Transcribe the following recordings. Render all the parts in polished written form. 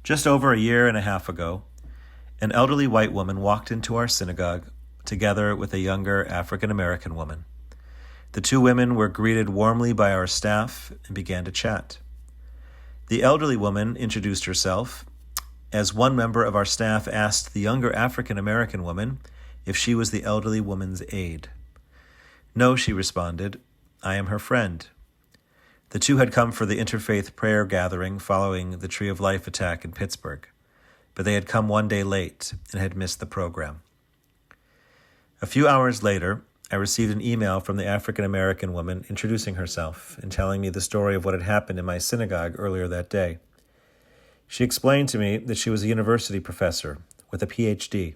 Just over a year and a half ago, an elderly white woman walked into our synagogue together with a younger African-American woman. The two women were greeted warmly by our staff and began to chat. The elderly woman introduced herself, as one member of our staff asked the younger African-American woman if she was the elderly woman's aide. "No," she responded, "I am her friend." The two had come for the interfaith prayer gathering following the Tree of Life attack in Pittsburgh, but they had come one day late and had missed the program. A few hours later, I received an email from the African-American woman introducing herself and telling me the story of what had happened in my synagogue earlier that day. She explained to me that she was a university professor with a PhD,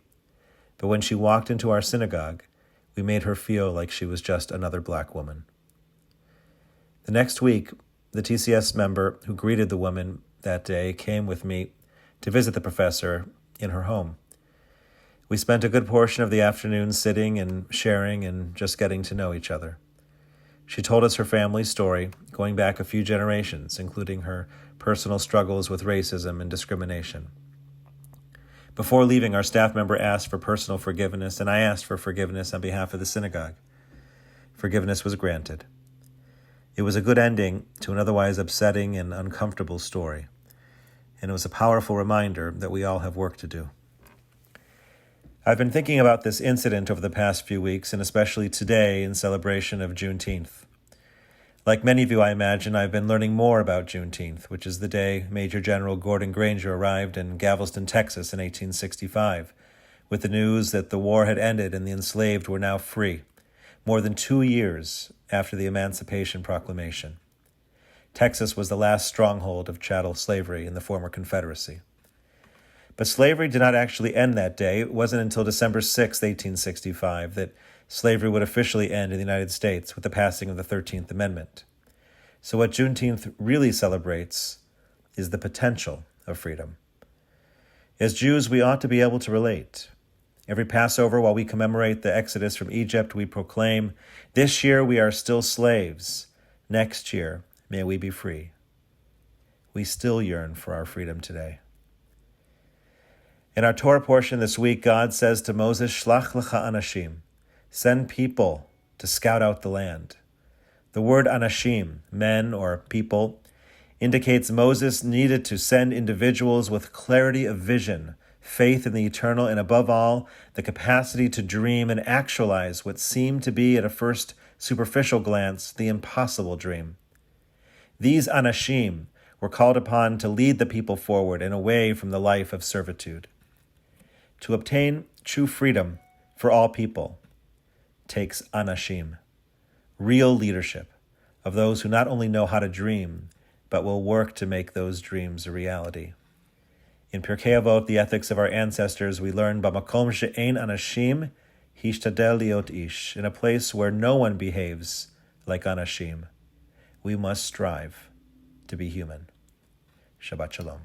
but when she walked into our synagogue, we made her feel like she was just another black woman. The next week, the TCS member who greeted the woman that day came with me to visit the professor in her home. We spent a good portion of the afternoon sitting and sharing and just getting to know each other. She told us her family's story, going back a few generations, including her personal struggles with racism and discrimination. Before leaving, our staff member asked for personal forgiveness, and I asked for forgiveness on behalf of the synagogue. Forgiveness was granted. It was a good ending to an otherwise upsetting and uncomfortable story, and it was a powerful reminder that we all have work to do. I've been thinking about this incident over the past few weeks, and especially today in celebration of Juneteenth. Like many of you, I imagine, I've been learning more about Juneteenth, which is the day Major General Gordon Granger arrived in Galveston, Texas in 1865, with the news that the war had ended and the enslaved were now free, more than 2 years after the Emancipation Proclamation. Texas was the last stronghold of chattel slavery in the former Confederacy. But slavery did not actually end that day. It wasn't until December 6, 1865, that slavery would officially end in the United States with the passing of the 13th Amendment. So what Juneteenth really celebrates is the potential of freedom. As Jews, we ought to be able to relate. Every Passover, while we commemorate the Exodus from Egypt, we proclaim, "This year we are still slaves. Next year, may we be free." We still yearn for our freedom today. In our Torah portion this week, God says to Moses, "Shlach lecha anashim," send people to scout out the land. The word anashim, men or people, indicates Moses needed to send individuals with clarity of vision, faith in the eternal, and above all, the capacity to dream and actualize what seemed to be, at a first superficial glance, the impossible dream. These anashim were called upon to lead the people forward and away from the life of servitude. To obtain true freedom for all people takes anashim, real leadership of those who not only know how to dream, but will work to make those dreams a reality. In Pirkei Avot, the ethics of our ancestors, we learn, "Bamakom she'ein anashim, hishtadel liot ish," in a place where no one behaves like anashim. We must strive to be human. Shabbat shalom.